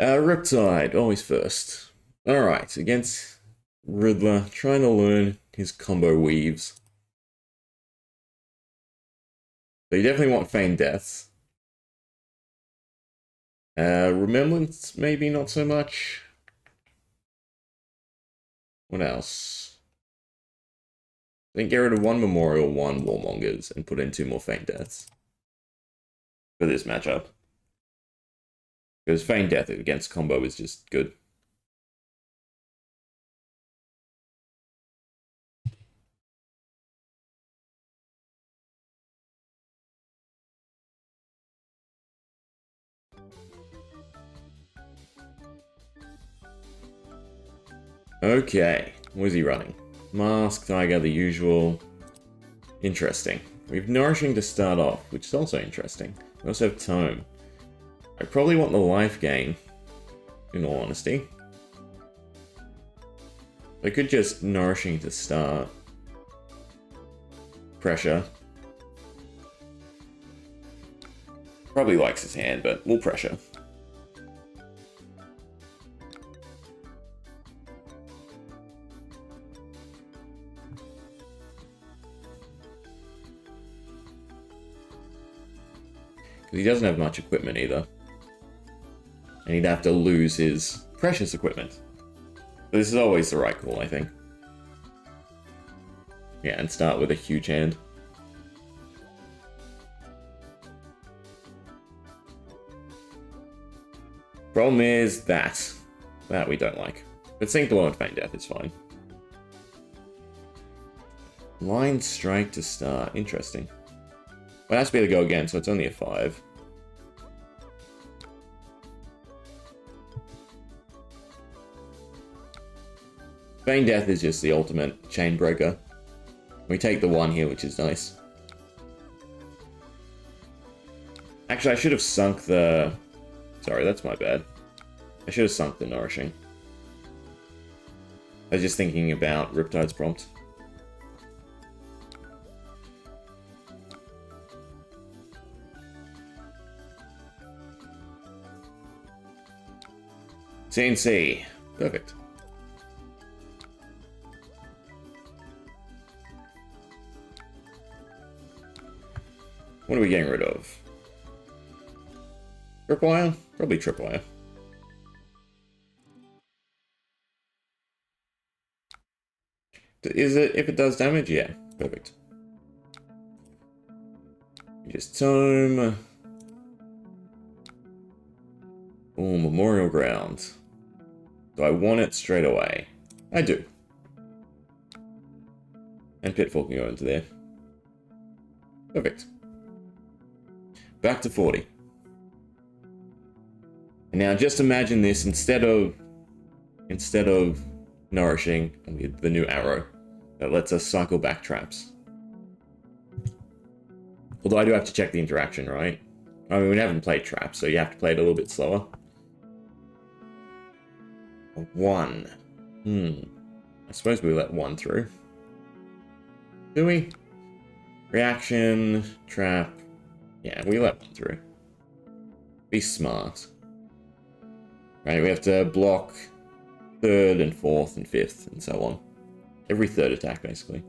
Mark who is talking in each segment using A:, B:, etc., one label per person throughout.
A: Riptide, always first. Alright, against Riddler, trying to learn his combo weaves. So you definitely want Feign Deaths. Remembrance, maybe not so much. What else? I think get rid of one Memorial, one Warmongers, and put in 2 more Feign Deaths. For this matchup. Because Feign Death against combo is just good. Okay, what is he running? Mask, Tiger, the usual. Interesting. We have Nourishing to start off, which is also interesting. We also have Tome. I probably want the life gain, in all honesty. I could just Nourishing to start. Pressure. Probably likes his hand, but we'll pressure. He doesn't have much equipment either. And he'd have to lose his precious equipment. But this is always the right call, I think. Yeah, and start with a huge hand. Problem is that we don't like. But Sync Below and Feign Death is fine. Line Strike to start. Interesting. Well, it has to be able to go again, so it's only a 5. Feign Death is just the ultimate chain breaker. We take the 1 here, which is nice. Actually, I should have sunk the... Sorry, that's my bad. I should have sunk the Nourishing. I was just thinking about Riptide's prompt. CNC. Perfect. What are we getting rid of? Tripwire? Probably Tripwire. Is it, if it does damage? Yeah, perfect. Just Tome. Oh, Memorial Ground. Do I want it straight away? I do. And Pitfall can go into there. Perfect. Back to 40. And now just imagine this, instead of Nourishing, the new arrow that lets us cycle back traps. Although I do have to check the interaction, right? I mean, we haven't played traps, so you have to play it a little bit slower. 1. I suppose we let 1 through. Do we? Reaction, trap. Yeah, we let 1 through. Be smart. Right, we have to block 3rd and 4th and 5th and so on. Every 3rd attack, basically.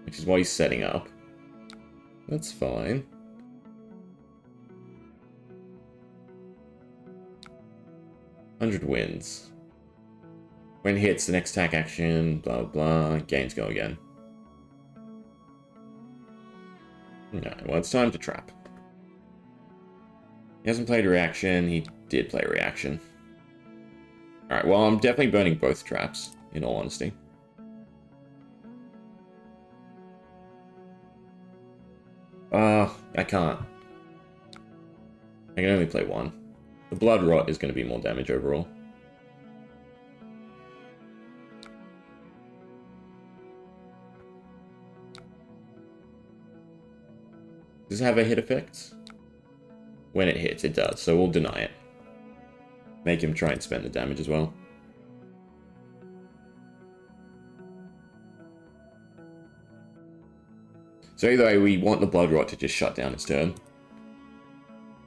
A: Which is why he's setting up. That's fine. $100 wins. When hits, the next attack action, blah blah, gains go again. Alright, well, it's time to trap. He hasn't played reaction, he did play reaction. Alright, well, I'm definitely burning both traps, in all honesty. I can't. I can only play 1. The Blood Rot is going to be more damage overall. Does it have a hit effect? When it hits, it does, so we'll deny it. Make him try and spend the damage as well. So either way, we want the Blood Rot to just shut down his turn.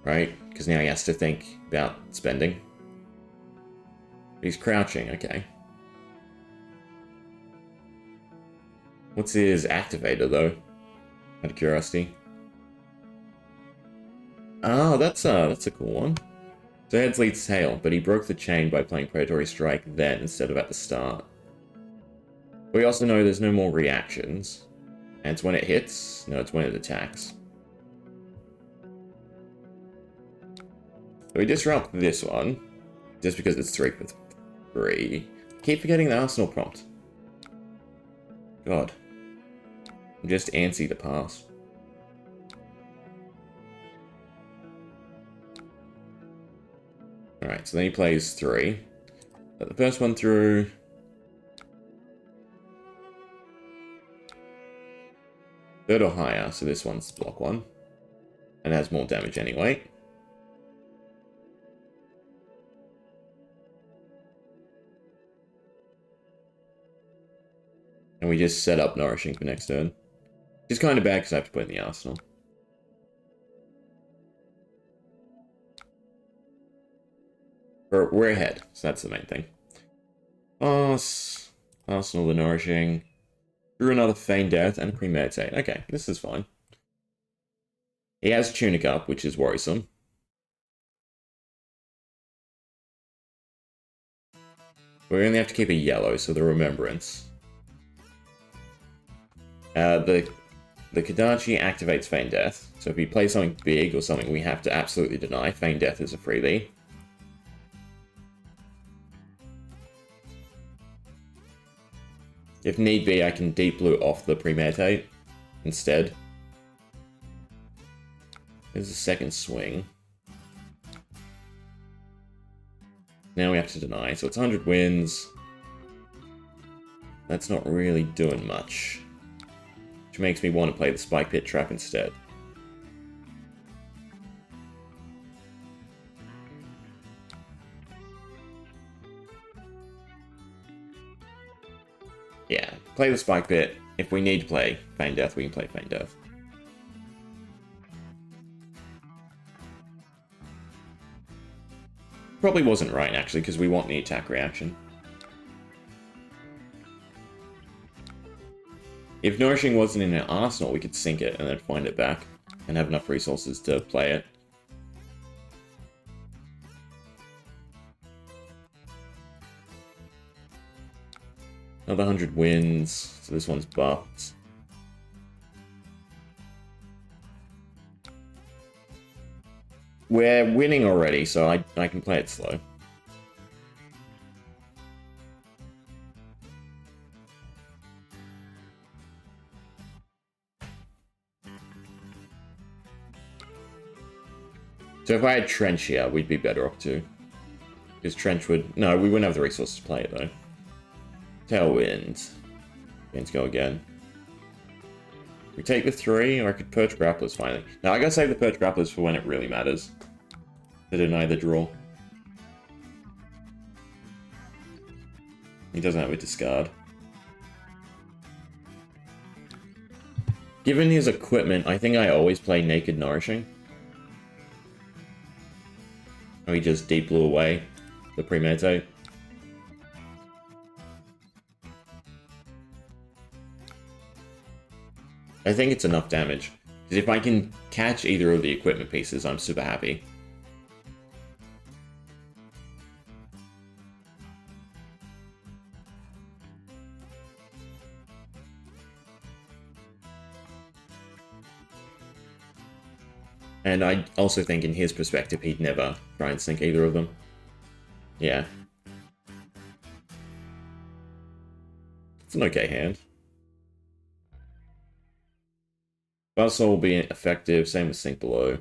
A: Right? Because now he has to think about spending. He's crouching, okay. What's his activator, though? Out of curiosity. Oh, that's a cool one. So heads leads tail, but he broke the chain by playing Predatory Strike then instead of at the start. We also know there's no more reactions. And it's when it hits? No, it's when it attacks. So we disrupt this one, just because it's 3 for 3. Keep forgetting the Arsenal prompt. God. I'm just antsy to pass. Alright, so then he plays 3. Let the first one through. Third or higher, so this one's block 1. And has more damage anyway. And we just set up Nourishing for next turn. It's kind of bad because I have to put in the Arsenal. We're ahead, so that's the main thing. Pass. Arsenal the Nourishing. Drew another Feign Death and a Premeditate. Okay, this is fine. He has Tunic up, which is worrisome. We only have to keep a yellow, so the Remembrance. The Kodachi activates Feign Death, so if we play something big or something we have to absolutely deny, Feign Death is a freebie. If need be, I can Deep Blue off the Premeditate instead. There's a second swing. Now we have to deny, so it's 100 wins. That's not really doing much. Which makes me want to play the Spike Pit Trap instead. Yeah, play the Spike Pit. If we need to play Feign Death, we can play Feign Death. Probably wasn't right, actually, because we want the attack reaction. If Nourishing wasn't in an arsenal, we could sink it and then find it back and have enough resources to play it. Another 100 wins, so this one's buffed. We're winning already, so I can play it slow. So if I had Trench here, we'd be better off too. Because Trench would... No, we wouldn't have the resources to play it though. Tailwind. Let's go again. We take the 3, or I could Perch Grapplers finally. Now I gotta save the Perch Grapplers for when it really matters. To deny the draw. He doesn't have a discard. Given his equipment, I think I always play Naked Nourishing. Or he just Deep Blue away the Premeditate. I think it's enough damage. Because if I can catch either of the equipment pieces, I'm super happy. And I also think in his perspective, he'd never try and sink either of them. Yeah. It's an okay hand. Bustle will be effective, same as Sink Below.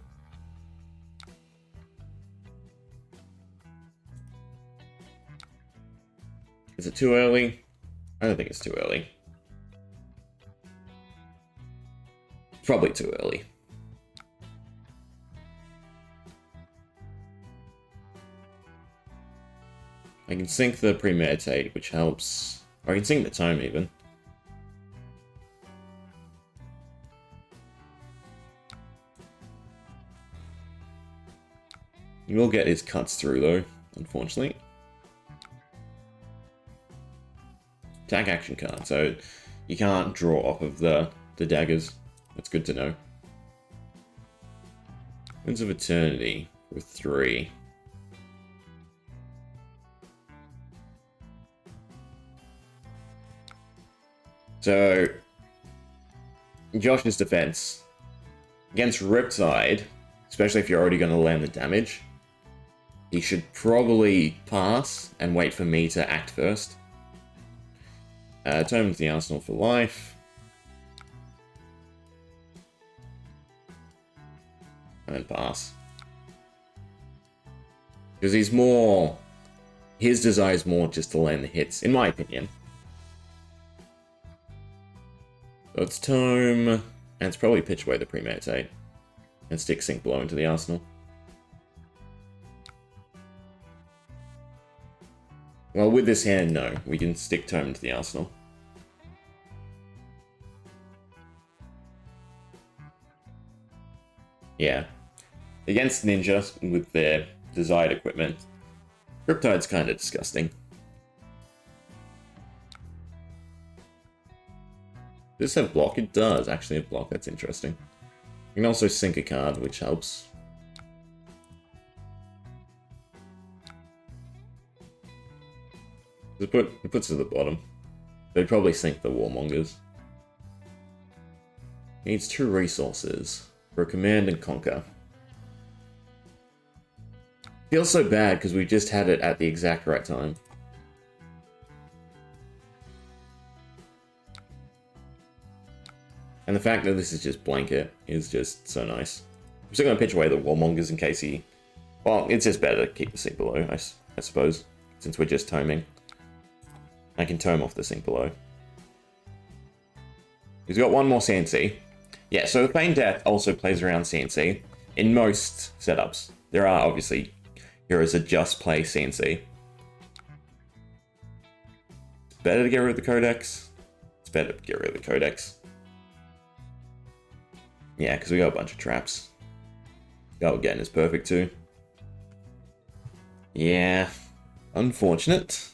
A: Is it too early? I don't think it's too early. Probably too early. I can sink the Premeditate, which helps. Or I can sink the Tome even. You will get his cuts through though, unfortunately. Attack action card, so you can't draw off of the daggers. That's good to know. Winds of Eternity with 3. So, Josh's defense against Riptide, especially if you're already going to land the damage, he should probably pass and wait for me to act first. Turn to the arsenal for life. And then pass. Because he's more... His desire is more just to land the hits, in my opinion. So it's Tome, and it's probably pitch away the Premeditate. And stick Sink Below into the arsenal. Well, with this hand, no. We can stick Tome into the arsenal. Yeah. Against Ninja, with their desired equipment, Riptide's kind of disgusting. Does this have block? It does actually have block. That's interesting. You can also sink a card, which helps. It puts it at the bottom. They'd probably sink the Warmongers. Needs 2 resources for a Command and Conquer. Feels so bad because we just had it at the exact right time. And the fact that this is just blanket is just so nice. I'm still going to pitch away the Warmongers in case he... Well, it's just better to keep the Sink Below, I suppose, since we're just toming. I can tome off the Sink Below. He's got 1 more CNC. Yeah, so the Feign Death also plays around CNC in most setups. There are obviously heroes that just play CNC. It's better to get rid of the Codex. It's better to get rid of the Codex. Yeah, because we got a bunch of traps. Go again is perfect too. Yeah, unfortunate.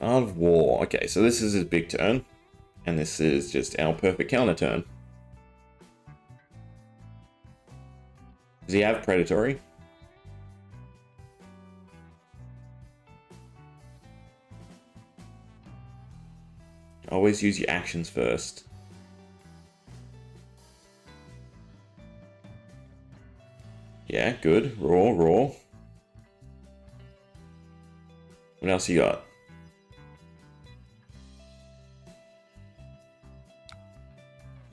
A: Art of War. Okay, so this is his big turn. And this is just our perfect counter turn. Does he have Predatory? Always use your actions first. Yeah, good. Raw. What else you got?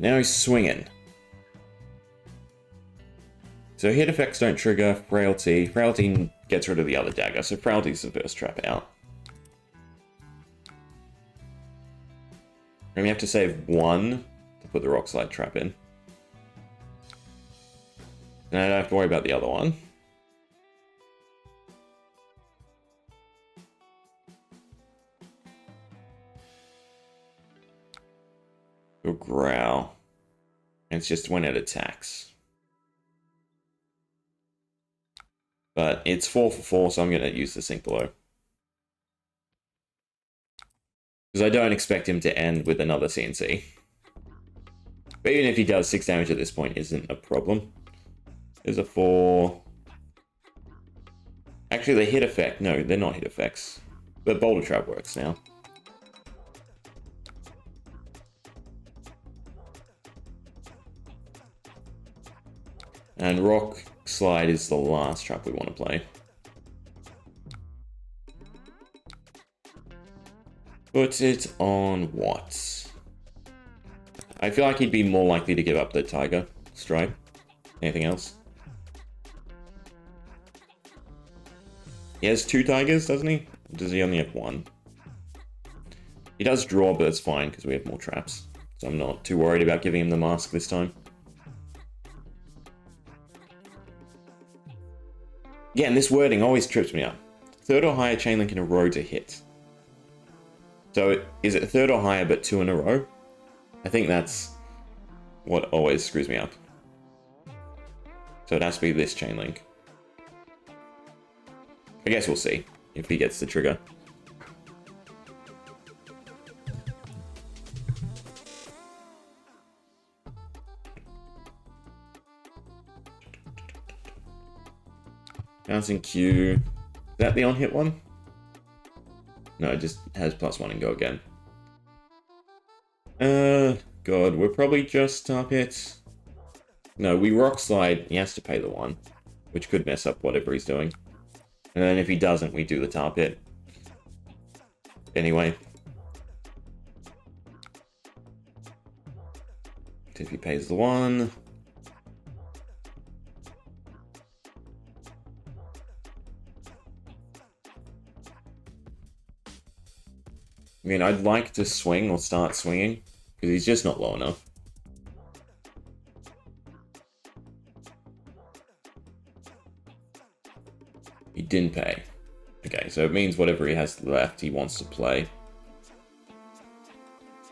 A: Now he's swinging. So hit effects don't trigger Frailty. Frailty gets rid of the other dagger, so Frailty's the first trap out. And we have to save 1 to put the Rock Slide trap in. And I don't have to worry about the other one. Go Growl. And it's just when it attacks. But it's 4 for 4, so I'm going to use the Sink Below. Because I don't expect him to end with another CNC. But even if he does, 6 damage at this point isn't a problem. There's a 4. Actually, the hit effect. No, they're not hit effects. But Boulder Trap works now. And Rock Slide is the last trap we want to play. Put it on what? I feel like he'd be more likely to give up the Tiger Strike. Anything else? He has 2 Tigers, doesn't he? Or does he only have 1? He does draw, but it's fine because we have more traps. So I'm not too worried about giving him the mask this time. Again, this wording always trips me up. 3rd or higher chain link in a row to hit. So is it 3rd or higher but 2 in a row? I think that's what always screws me up. So it has to be this chain link. I guess we'll see if he gets the trigger. Bouncing Q. Is that the on-hit one? No, it just has +1 and go again. God, we're probably just top hit. No, we rock slide. He has to pay the 1, which could mess up whatever he's doing. And then if he doesn't, we do the top hit. Anyway. If he pays the 1. I mean, I'd like to swing or start swinging, because he's just not low enough. He didn't pay. Okay, so it means whatever he has left, he wants to play.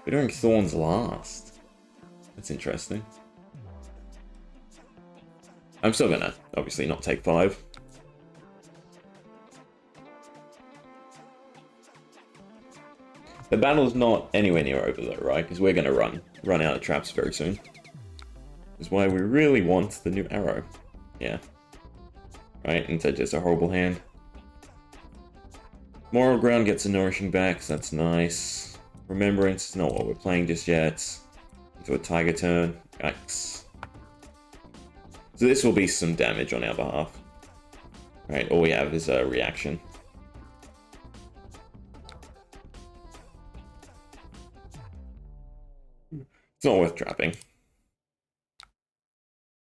A: We're doing Thorns last. That's interesting. I'm still gonna, obviously, not take 5. The battle's not anywhere near over though, right? Because we're gonna run out of traps very soon. That's why we really want the new arrow. Yeah. Right, instead just a horrible hand. Moral Ground gets a nourishing back, so that's nice. Remembrance is not what we're playing just yet. Into a Tiger turn. Yikes. So this will be some damage on our behalf. Right, all we have is a reaction. It's not worth trapping.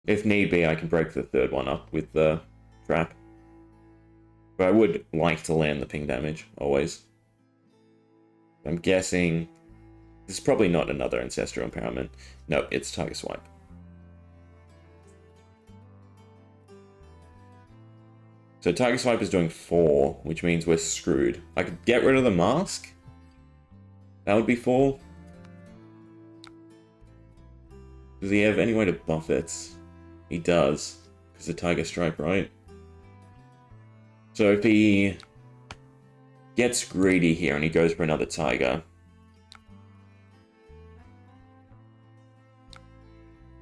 A: If need be, I can break the third one up with the trap. But I would like to land the ping damage, always. I'm guessing... This is probably not another Ancestral Empowerment. No, it's Tiger Swipe. So Tiger Swipe is doing 4, which means we're screwed. I could get rid of the mask. That would be 4. Does he have any way to buff it? He does. Because the Tiger Stripe, right? So if he gets greedy here and he goes for another Tiger...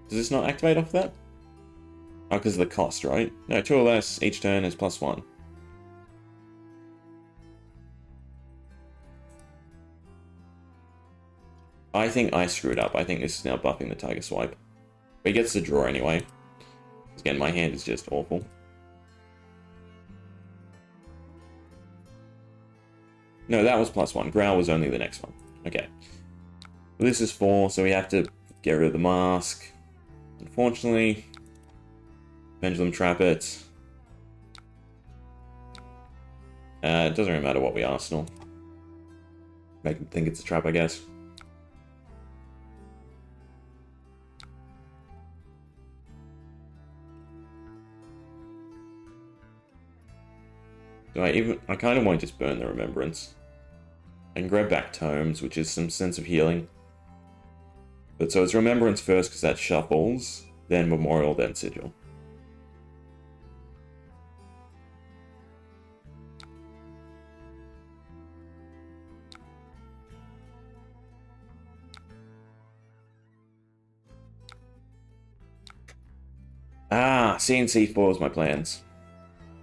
A: Does this not activate off that? Oh, because of the cost, right? No, 2 or less each turn is +1. I think I screwed up. I think this is now buffing the Tiger Swipe. But he gets the draw anyway. Again, my hand is just awful. No, that was +1. Growl was only the next one. Okay. Well, this is 4, so we have to get rid of the mask. Unfortunately, Pendulum Trap it. It doesn't really matter what we Arsenal. Make him think it's a trap, I guess. I kind of want to just burn the Remembrance. I can grab back Tomes, which is some sense of healing. But so it's Remembrance first because that shuffles, then Memorial, then Sigil. Ah, CNC4 is my plans.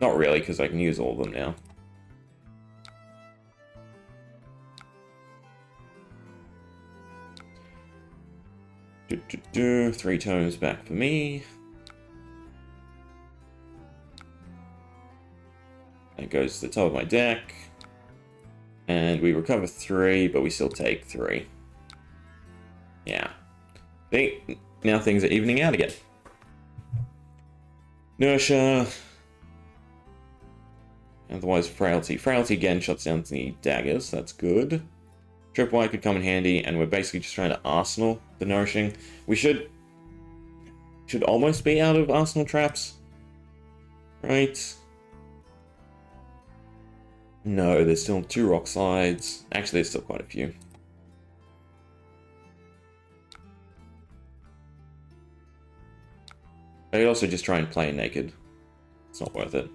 A: Not really, because I can use all of them now. Three tomes back for me. That goes to the top of my deck. And we recover 3, but we still take 3. Yeah. See, now things are evening out again. Inertia. Otherwise, Frailty. Frailty again shuts down the daggers. That's good. Tripwire could come in handy, and we're basically just trying to Arsenal the Nourishing. We should almost be out of Arsenal traps. Right? No, there's still 2 rock slides. Actually, there's still quite a few. I could also just try and play naked. It's not worth it.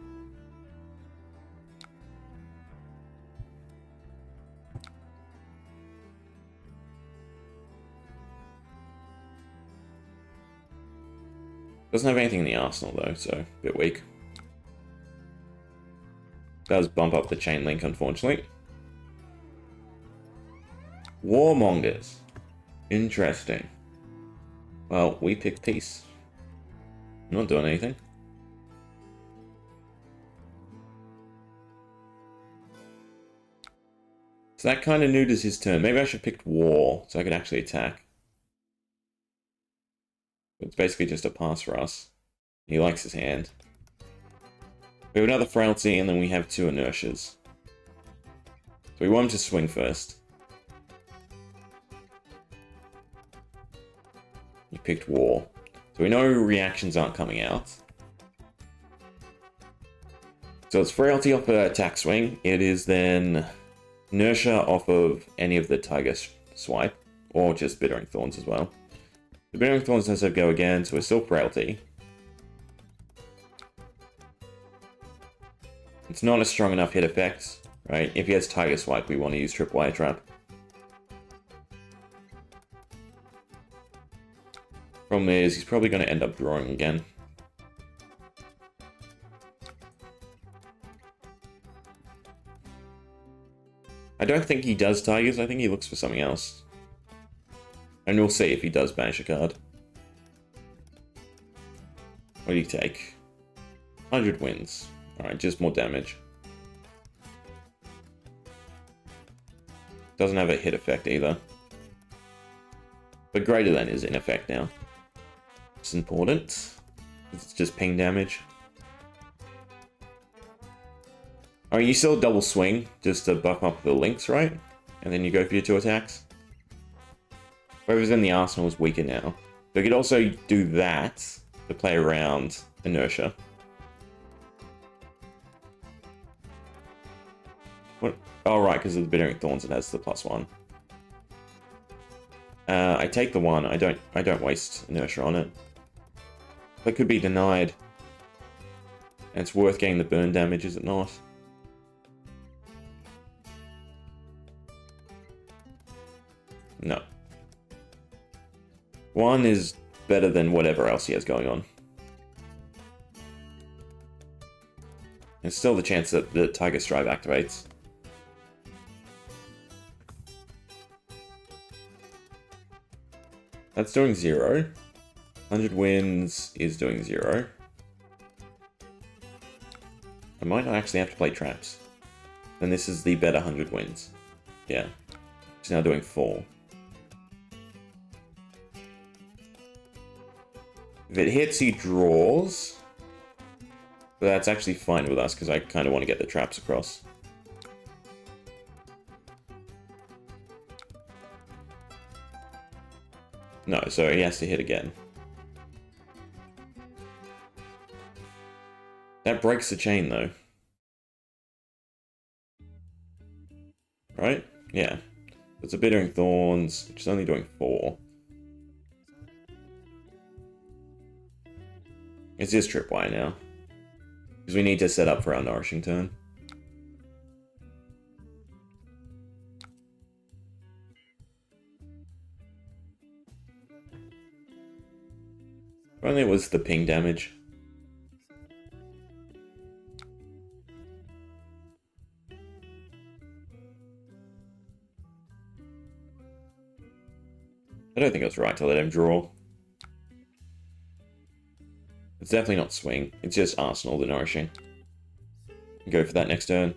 A: Doesn't have anything in the arsenal though, so a bit weak. Does bump up the chain link, unfortunately. Warmongers. Interesting. Well, we picked peace. I'm not doing anything. So that kind of neuters his turn. Maybe I should pick war so I could actually attack. It's basically just a pass for us. He likes his hand. We have another frailty, and then we have 2 inertias. So we want him to swing first. He picked war. So we know reactions aren't coming out. So it's frailty off an attack swing. It is then inertia off of any of the tiger swipe, or just Bittering Thorns as well. The Bittering Thorns has to go again, so it's still frailty. It's not a strong enough hit effect, right? If he has Tiger Swipe, we want to use Tripwire Trap. Problem is, he's probably going to end up drawing again. I don't think he does Tigers, I think he looks for something else. And we'll see if he does banish a card. What do you take? 100 wins. Alright, just more damage. Doesn't have a hit effect either. But greater than is in effect now. It's important. It's just ping damage. I mean, you still double swing just to buff up the links, right? And then you go for your 2 attacks. Whoever's in the arsenal is weaker now. But you could also do that to play around inertia. What? Oh, right, because of the Bittering Thorns, it has the +1. I take the 1. I don't waste inertia on it. That could be denied. And it's worth getting the burn damage, is it not? No. 1 is better than whatever else he has going on. There's still the chance that the Tiger Strive activates. That's doing 0. 100 wins is doing 0. I might not actually have to play traps. Then this is the better 100 wins. Yeah. It's now doing 4. If it hits, he draws. But that's actually fine with us, because I kind of want to get the traps across. No, so he has to hit again. That breaks the chain, though. Right? Yeah. It's a Bittering Thorns, which is only doing 4. It's just Tripwire now. Because we need to set up for our Nourishing turn. If only it was the ping damage. I don't think it was right to let him draw. It's definitely not swing. It's just Arsenal, the Nourishing. Go for that next turn.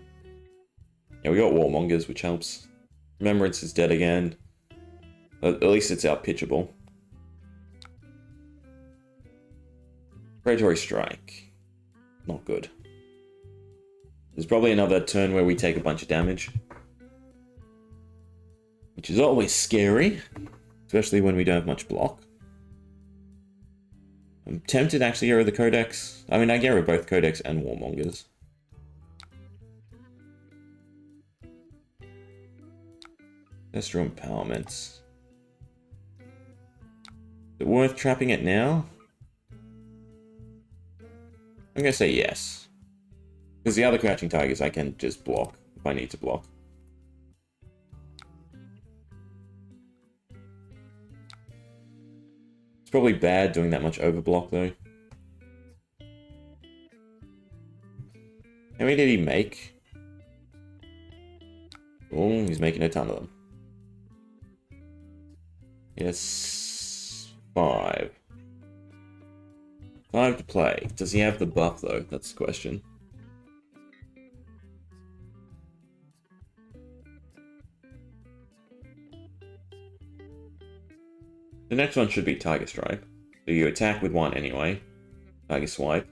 A: Yeah, we got Warmongers, which helps. Remembrance is dead again. At least it's out pitchable. Predatory Strike. Not good. There's probably another turn where we take a bunch of damage. Which is always scary. Especially when we don't have much block. I'm tempted to actually get rid of the Codex. I mean, I get rid of both Codex and Warmongers. Destro Empowerment. Is it worth trapping it now? I'm gonna say yes. Because the other Crouching Tigers I can just block if I need to block. It's probably bad doing that much overblock though. How many did he make? Oh, he's making a ton of them. Yes, 5. 5 to play. Does he have the buff though? That's the question. The next one should be Tiger Stripe. So you attack with 1 anyway. Tiger Swipe.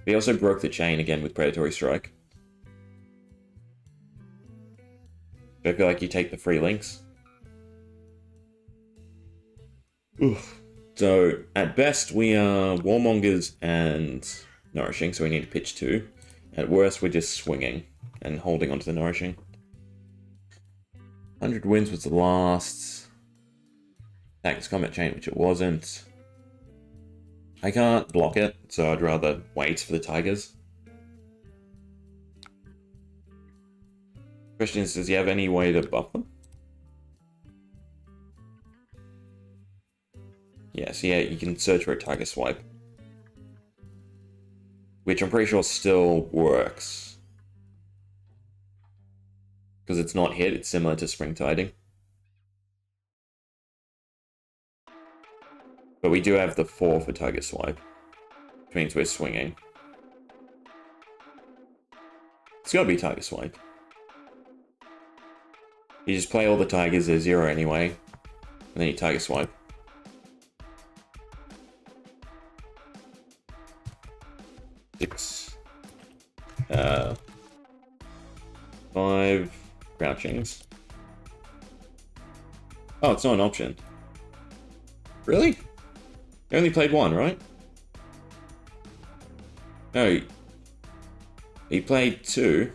A: He also broke the chain again with Predatory Strike. I feel like you take the free links. Oof. So, at best, we are Warmongers and Nourishing, so we need to pitch 2. At worst, we're just swinging and holding onto the Nourishing. 100 wins was the last. Attackers Combat Chain, which it wasn't. I can't block it, so I'd rather wait for the Tigers. Question is, does he have any way to buff them? Yes, yeah, you can search for a Tiger Swipe. Which I'm pretty sure still works. Because it's not hit, it's similar to Spring Tiding. But we do have the 4 for Tiger Swipe. Which means we're swinging. It's gotta be Tiger Swipe. You just play all the Tigers at 0 anyway. And then you Tiger Swipe. Six. 5 Crouchings. Oh, it's not an option. Really? You only played 1, right? No. He played 2.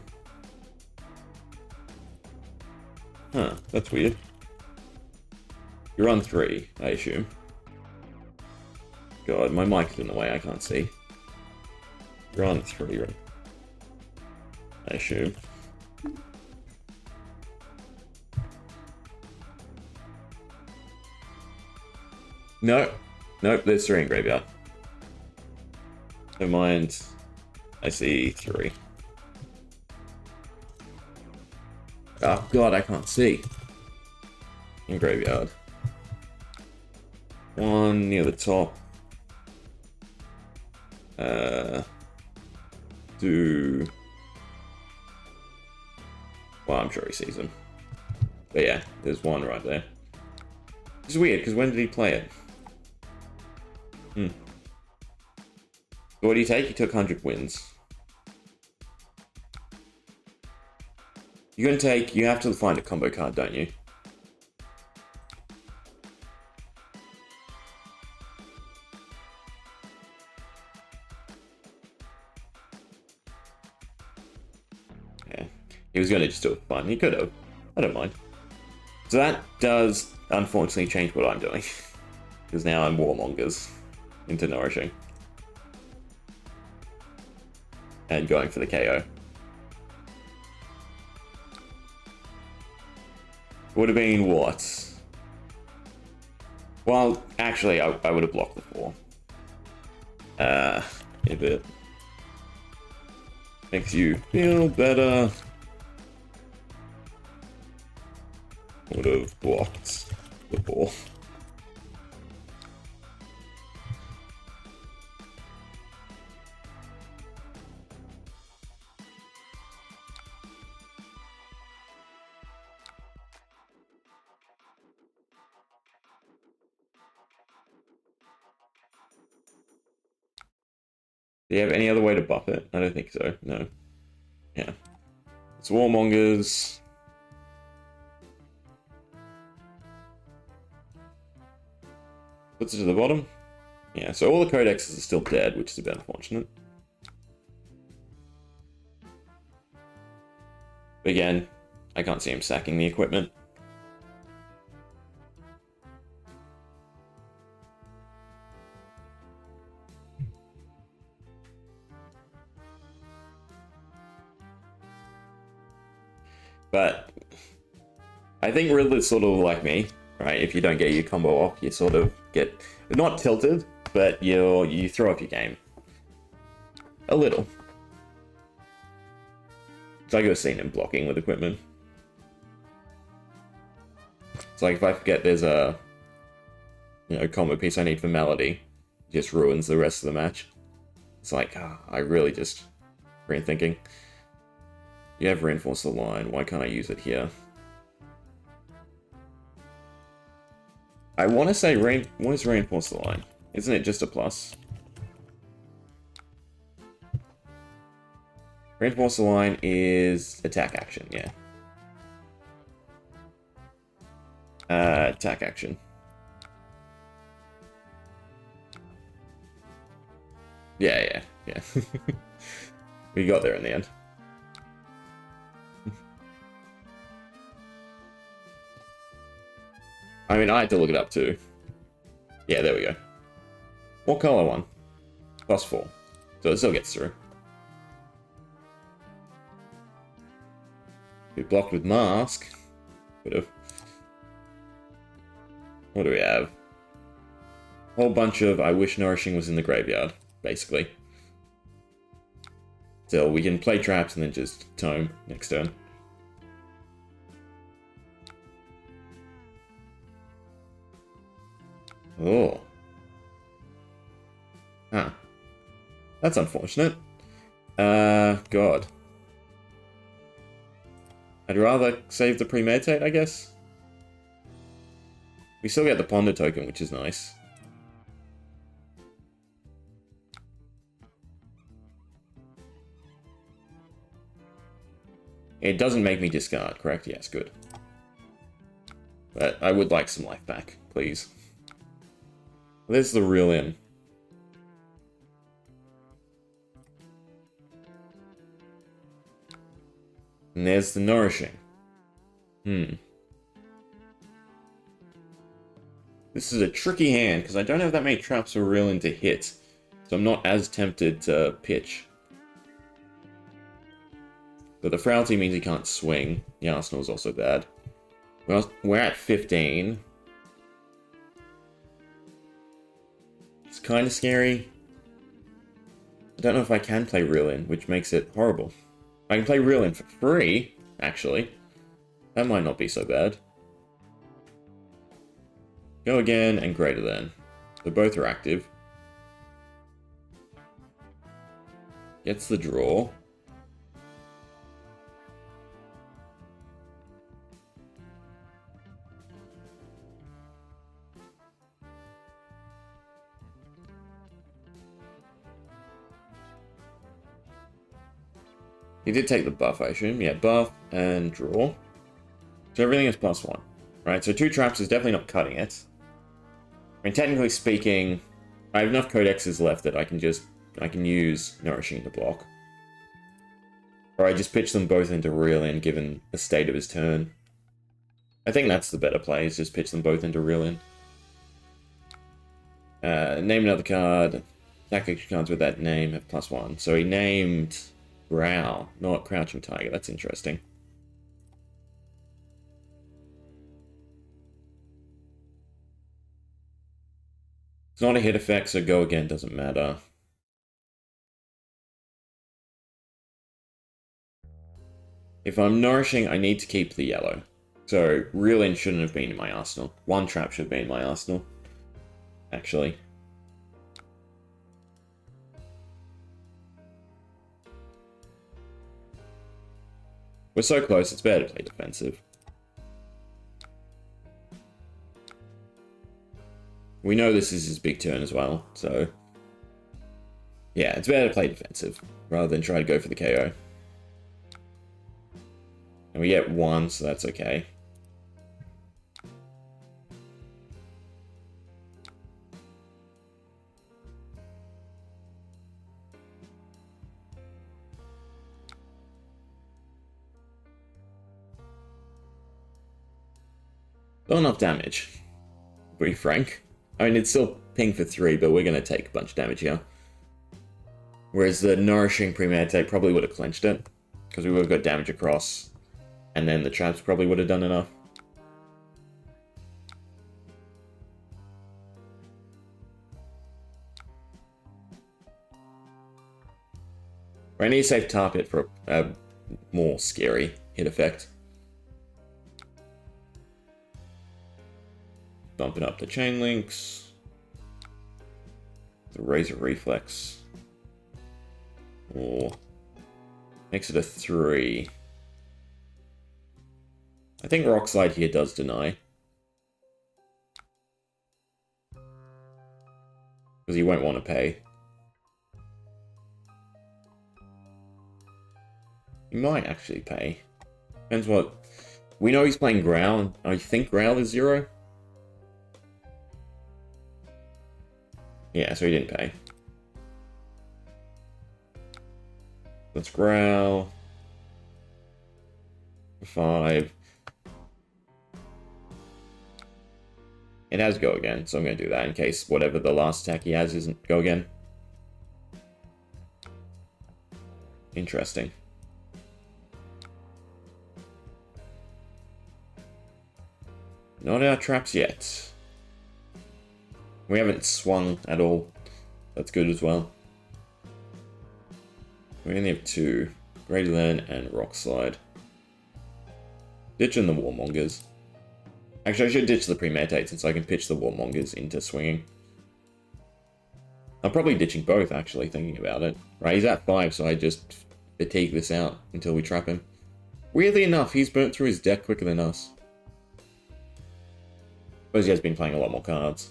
A: Huh, that's weird. You're on 3, I assume. God, my mic's in the way, I can't see. You're on 3, right? I assume. No. Nope, there's 3 in graveyard. Never mind. I see 3. Oh god, I can't see. In graveyard. 1 near the top. 2. Well, I'm sure he sees them. But yeah, there's 1 right there. It's weird, because when did he play it? So what do you take? You took 100 wins. You're gonna take... You have to find a combo card, don't you? Yeah. He was gonna just do it for fun. He could have. I don't mind. So that does, unfortunately, change what I'm doing. Because now I'm Warmongers into Nourishing. And going for the KO. Would have been what? Well, actually, I would have blocked the 4. If it makes you feel better, would have blocked the 4. Do you have any other way to buff it? I don't think so, no. Yeah. It's Warmongers. Puts it to the bottom. Yeah, so all the codexes are still dead, which is a bit unfortunate. But again, I can't see him sacking the equipment. But I think Riddler's sort of like me, right? If you don't get your combo off, you sort of get not tilted, but you throw up your game a little. It's like I've seen him blocking with equipment. It's like if I forget there's a combo piece I need for Melody, it just ruins the rest of the match. It's like, I really just rethinking. You have reinforced the line, why can't I use it here? I want to say, what is reinforce the line? Isn't it just a plus? Reinforce the line is attack action, yeah. Attack action. Yeah. We got there in the end. I mean, I had to look it up too. Yeah, there we go. What color one? +4. So it still gets through. We blocked with mask. Would've. What do we have? Whole bunch of I wish Nourishing was in the graveyard, basically. So we can play traps and then just tome next turn. Oh. Huh. That's unfortunate. God. I'd rather save the premeditate, I guess. We still get the ponder token, which is nice. It doesn't make me discard, correct? Yes, good. But I would like some life back, please. There's the real in. And there's the Nourishing. This is a tricky hand, because I don't have that many traps or real in to hit. So I'm not as tempted to pitch. But the frailty means he can't swing. The arsenal is also bad. Well, we're at 15. It's kind of scary. I don't know if I can play real in, which makes it horrible. I can play real in for free, actually. That might not be so bad. Go again and greater than. So both are active. Gets the draw. He did take the buff, I assume. Yeah, buff and draw. So everything is +1. Right, so 2 traps is definitely not cutting it. I mean, technically speaking, I have enough codexes left that I can use Nourishing to block. Or I just pitch them both into real in, given the state of his turn. I think that's the better play, is just pitch them both into real in. Name another card. Attack cards with that name have +1. So he named Growl, not Crouching Tiger. That's interesting. It's not a hit effect, so go again doesn't matter. If I'm Nourishing, I need to keep the yellow. So real in shouldn't have been in my arsenal. 1 trap should be in my arsenal, actually. We're so close, it's better to play defensive. We know this is his big turn as well, so... yeah, it's better to play defensive, rather than try to go for the KO. And we get 1, so that's okay. Not enough damage, to be frank. I mean, it's still ping for 3, but we're going to take a bunch of damage here. Whereas the Nourishing premeditate probably would have clenched it, because we would have got damage across. And then the traps probably would have done enough. I need to save Tarpit for a more scary hit effect. Bumping up the chain links. The Razor Reflex. Or makes it a 3. I think Rock Slide here does deny. Because he won't want to pay. He might actually pay. Depends what... We know he's playing Growl. I think Growl is 0. Yeah, so he didn't pay. Let's Growl. 5. It has Go Again, so I'm going to do that in case whatever the last attack he has isn't Go Again. Interesting. Not our traps yet. We haven't swung at all. That's good as well. We only have 2. Great Learn and Rock Slide. Ditching the Warmongers. Actually, I should ditch the Premeditate since I can pitch the Warmongers into swinging. I'm probably ditching both, actually, thinking about it. Right, he's at 5, so I just fatigue this out until we trap him. Weirdly enough, he's burnt through his deck quicker than us. Suppose he has been playing a lot more cards.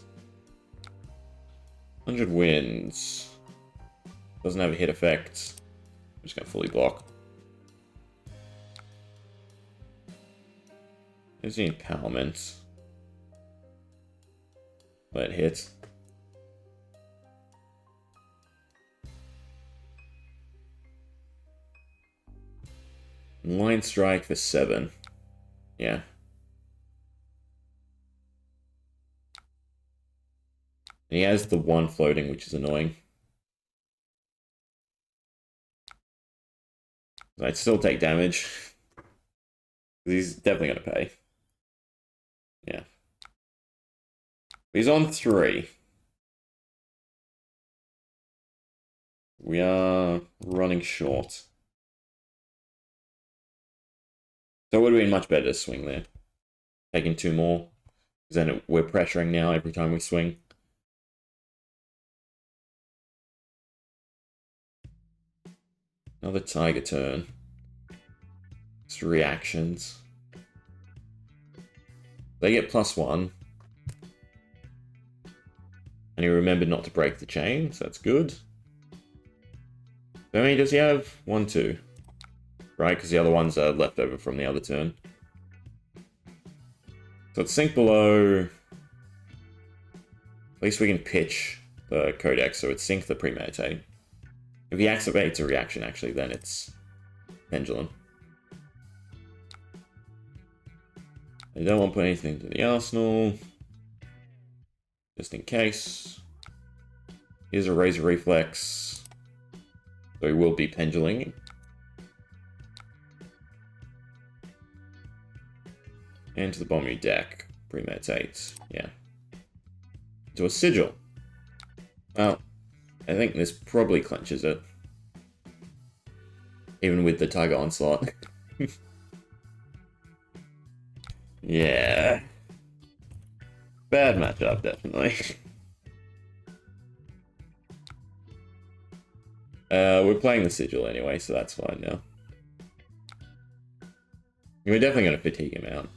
A: 100 wins. Doesn't have a hit effect. I'm just going to fully block. There's the Empowerment. Let it hit. Line Strike for 7. Yeah. And he has the 1 floating, which is annoying. I'd still take damage. He's definitely going to pay. Yeah. He's on 3. We are running short. So it would have been much better to swing there. Taking 2 more. Because then we're pressuring now every time we swing. Another Tiger turn. It's reactions. They get +1. And he remembered not to break the chain, so that's good. How many does he have? 1, 2. Right, because the other ones are left over from the other turn. So it's sink below. At least we can pitch the Codex, so it's sink the Premeditate. If he activates a reaction, actually, then it's Pendulum. I don't want to put anything to the arsenal. Just in case. Here's a Razor Reflex. So he will be Penduluming. And to the bottom of your deck. Premeditate. Yeah. To a Sigil. Well, I think this probably clinches it. Even with the Tiger Onslaught. Yeah. Bad matchup, definitely. We're playing the Sigil anyway, so that's fine now. We're definitely going to fatigue him out.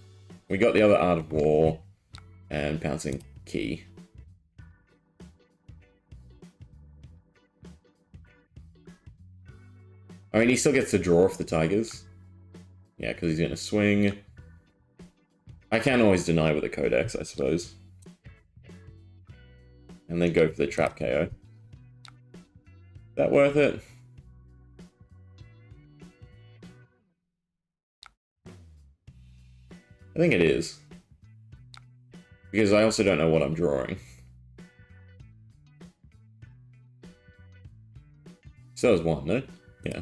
A: We got the other Art of War and Pouncing Key. I mean, he still gets to draw off the Tigers. Yeah, because he's going to swing. I can always deny with a Codex, I suppose. And then go for the Trap KO. Is that worth it? I think it is. Because I also don't know what I'm drawing. So there's 1, no? Yeah.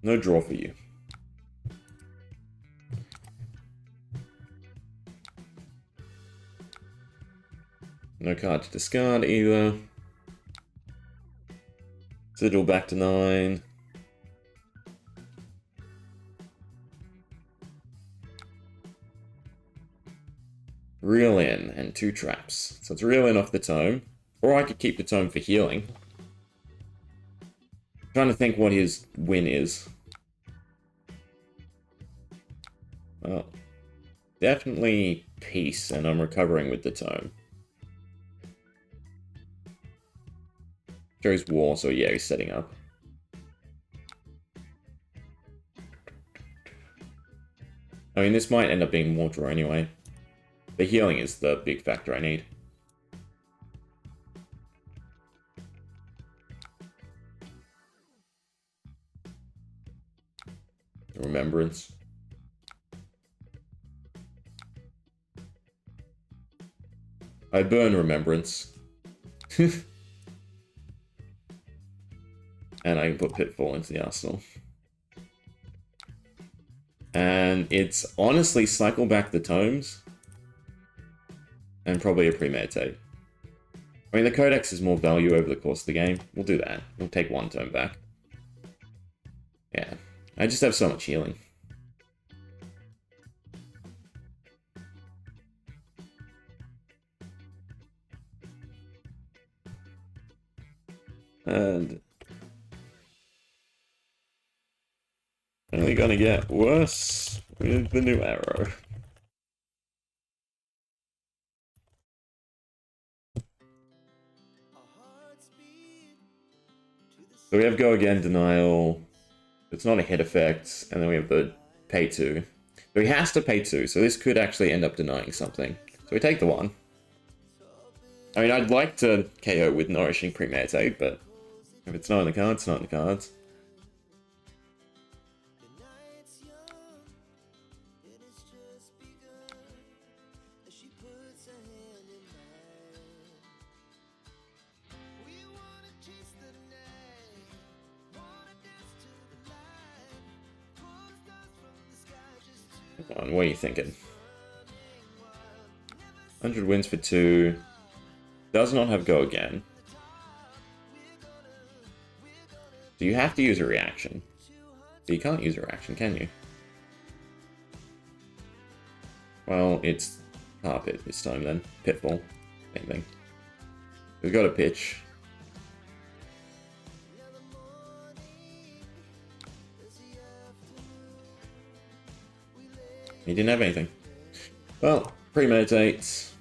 A: No draw for you. No card to discard either. Sigil back to 9. Reel in and 2 traps. So it's reel in off the tome. Or I could keep the tome for healing. I'm trying to think what his win is. Well, definitely peace, and I'm recovering with the tome. Joe's war, so yeah, he's setting up. I mean, this might end up being more draw anyway. The healing is the big factor I need. Remembrance. I burn Remembrance. And I can put Pitfall into the arsenal. And it's honestly cycle back the tomes. And probably a premeditate. I mean, the Codex is more value over the course of the game. We'll do that. We'll take 1 tome back. Yeah. I just have so much healing. And only gonna get worse with the new arrow. So we have Go Again, Denial. It's not a hit effect, and then we have the pay 2. So he has to pay 2, so this could actually end up denying something. So we take the 1. I mean, I'd like to KO with Nourishing Premeditate, but if it's not in the cards, it's not in the cards. What are you thinking? 100 wins for 2. Does not have Go Again. So you have to use a reaction. But you can't use a reaction, can you? Well, it's Carpet this time then. Pitfall. Same thing. We've got a pitch. He didn't have anything. Well, premeditate.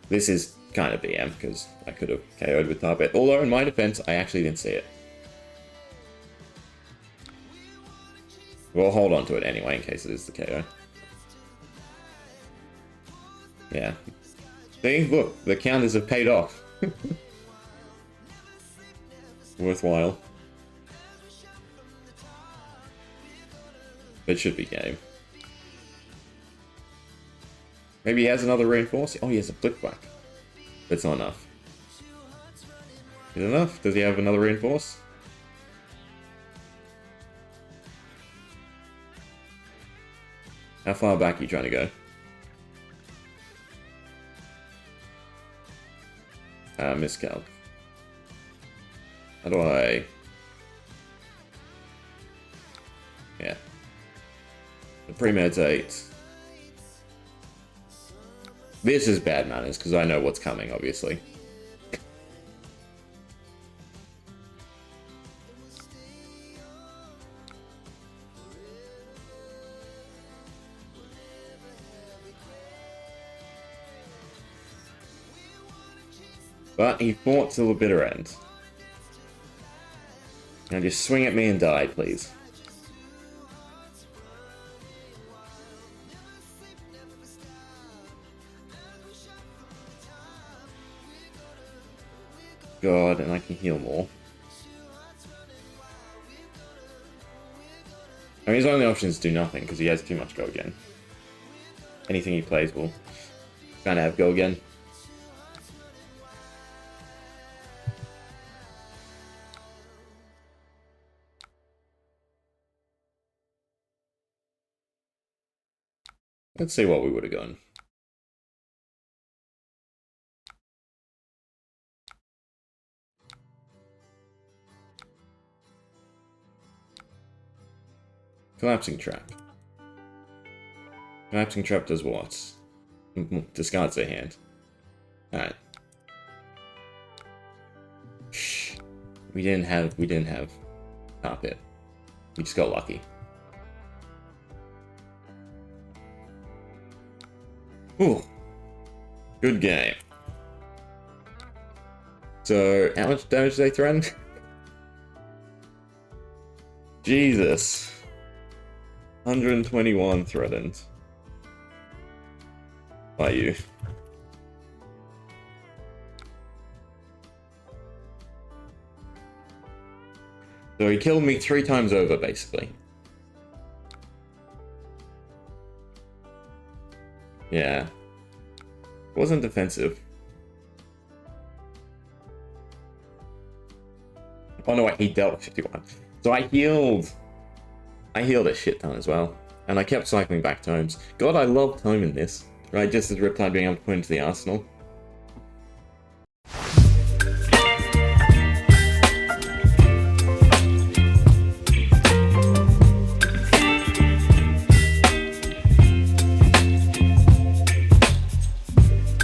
A: This is kind of BM, because I could have KO'd with Carpet. Although, in my defense, I actually didn't see it. We'll hold on to it anyway, in case it is the KO. Yeah. See? Look, the counters have paid off. Worthwhile. But it should be game. Maybe he has another reinforce? Oh, he has a Flickback. That's not enough. Is it enough? Does he have another reinforce? How far back are you trying to go? Miscalc. How do I... Yeah. The premeditate. This is bad manners, because I know what's coming, obviously. But he fought till the bitter end. Now just swing at me and die, please. God, and I can heal more. I mean, his only option is do nothing, because he has too much Go Again. Anything he plays will kind of have Go Again. Let's see what we would have gone. Collapsing Trap. Collapsing Trap does what? Discards their hand. Alright. Shh. We didn't have carpet. We just got lucky. Ooh. Good game. So, how much damage do they threaten? Jesus. 121 threatened. By you. So he killed me 3 times over, basically. Yeah. It wasn't defensive. Oh no, wait, he dealt 51. So I healed a shit ton as well. And I kept cycling back tomes. God, I love tome in this. Right, just as Riptide being able to put into the arsenal.